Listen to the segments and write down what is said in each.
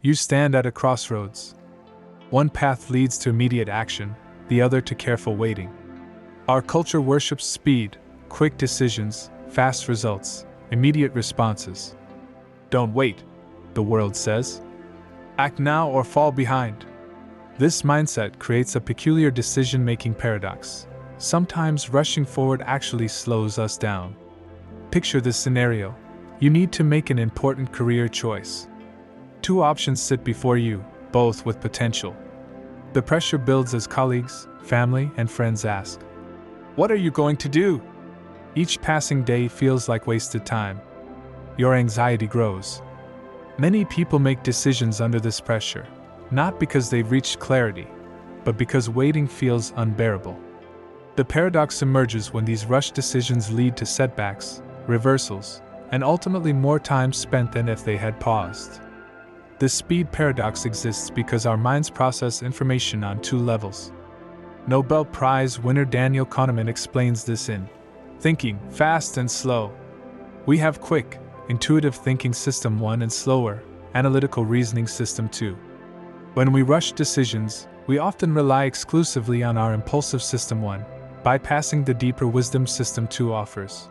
You stand at a crossroads. One path leads to immediate action, the other to careful waiting. Our culture worships speed, quick decisions, fast results, immediate responses. Don't wait, the world says. Act now or fall behind. This mindset creates a peculiar decision-making paradox. Sometimes rushing forward actually slows us down. Picture this scenario. You need to make an important career choice. Two options sit before you, both with potential. The pressure builds as colleagues, family, and friends ask, "What are you going to do?" Each passing day feels like wasted time. Your anxiety grows. Many people make decisions under this pressure, not because they've reached clarity, but because waiting feels unbearable. The paradox emerges when these rushed decisions lead to setbacks, reversals, and ultimately more time spent than if they had paused. The speed paradox exists because our minds process information on two levels. Nobel Prize winner Daniel Kahneman explains this in Thinking, Fast and Slow. We have quick, intuitive thinking system 1 and slower, analytical reasoning system 2. When we rush decisions, we often rely exclusively on our impulsive system 1, bypassing the deeper wisdom system 2 offers.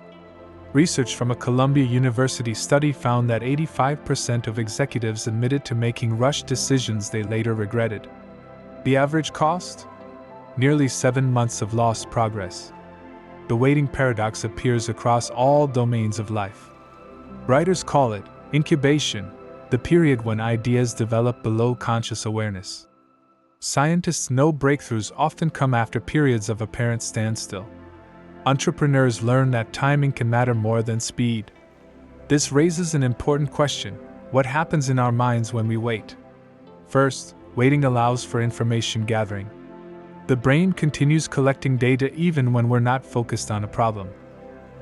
Research from a Columbia University study found that 85% of executives admitted to making rushed decisions they later regretted. The average cost? Nearly 7 months of lost progress. The waiting paradox appears across all domains of life. Writers call it incubation, the period when ideas develop below conscious awareness. Scientists know breakthroughs often come after periods of apparent standstill. Entrepreneurs learn that timing can matter more than speed. This raises an important question: what happens in our minds when we wait? First, waiting allows for information gathering. The brain continues collecting data even when we're not focused on a problem.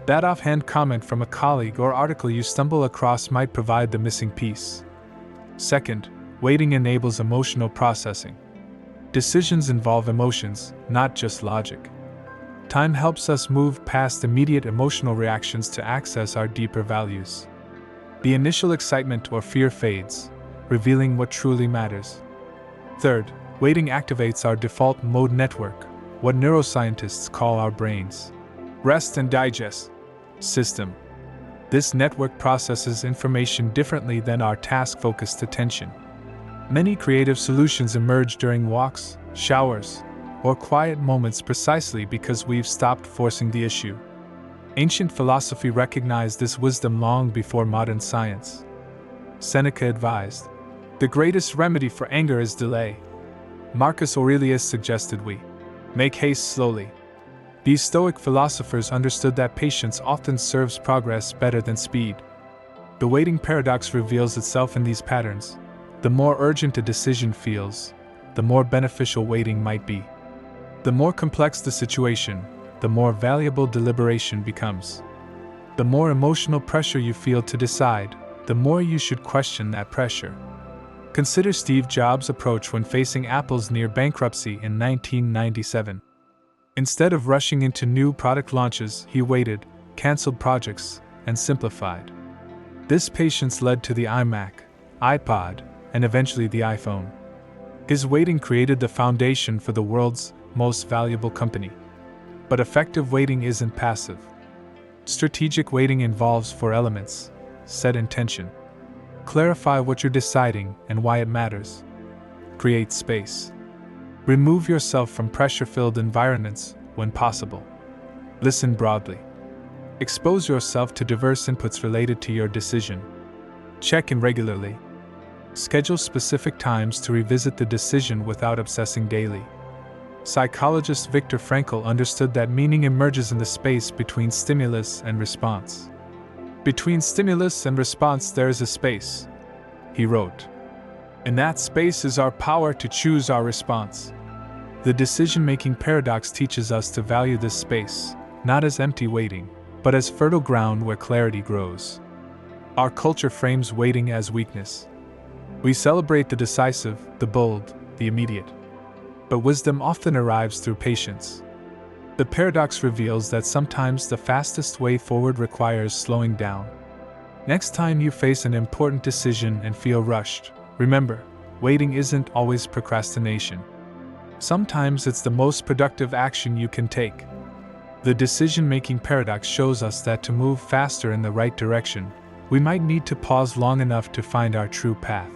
That offhand comment from a colleague or article you stumble across might provide the missing piece. Second, waiting enables emotional processing. Decisions involve emotions, not just logic. Time helps us move past immediate emotional reactions to access our deeper values. The initial excitement or fear fades, revealing what truly matters. Third, waiting activates our default mode network, what neuroscientists call our brain's rest and digest system. This network processes information differently than our task-focused attention. Many creative solutions emerge during walks, showers, or quiet moments precisely because we've stopped forcing the issue. Ancient philosophy recognized this wisdom long before modern science. Seneca advised, "The greatest remedy for anger is delay." Marcus Aurelius suggested we make haste slowly. These Stoic philosophers understood that patience often serves progress better than speed. The waiting paradox reveals itself in these patterns. The more urgent a decision feels, the more beneficial waiting might be. The more complex the situation, the more valuable deliberation becomes. The more emotional pressure you feel to decide, the more you should question that pressure. Consider Steve Jobs' approach when facing Apple's near bankruptcy in 1997. Instead of rushing into new product launches, he waited, canceled projects, and simplified. This patience led to the iMac, iPod, and eventually the iPhone. His waiting created the foundation for the world's most valuable company. But effective waiting isn't passive. Strategic waiting involves 4 elements: set intention, clarify what you're deciding and why it matters, create space, remove yourself from pressure-filled environments when possible, listen broadly, expose yourself to diverse inputs related to your decision, check in regularly, schedule specific times to revisit the decision without obsessing daily. Psychologist Viktor Frankl understood that meaning emerges in the space between stimulus and response. Between stimulus and response there is a space, he wrote. In that space is our power to choose our response. The decision-making paradox teaches us to value this space, not as empty waiting, but as fertile ground where clarity grows. Our culture frames waiting as weakness. We celebrate the decisive, the bold, the immediate. But wisdom often arrives through patience. The paradox reveals that sometimes the fastest way forward requires slowing down. Next time you face an important decision and feel rushed, Remember, waiting isn't always procrastination. Sometimes it's the most productive action you can take. The decision-making paradox shows us that to move faster in the right direction, we might need to pause long enough to find our true path.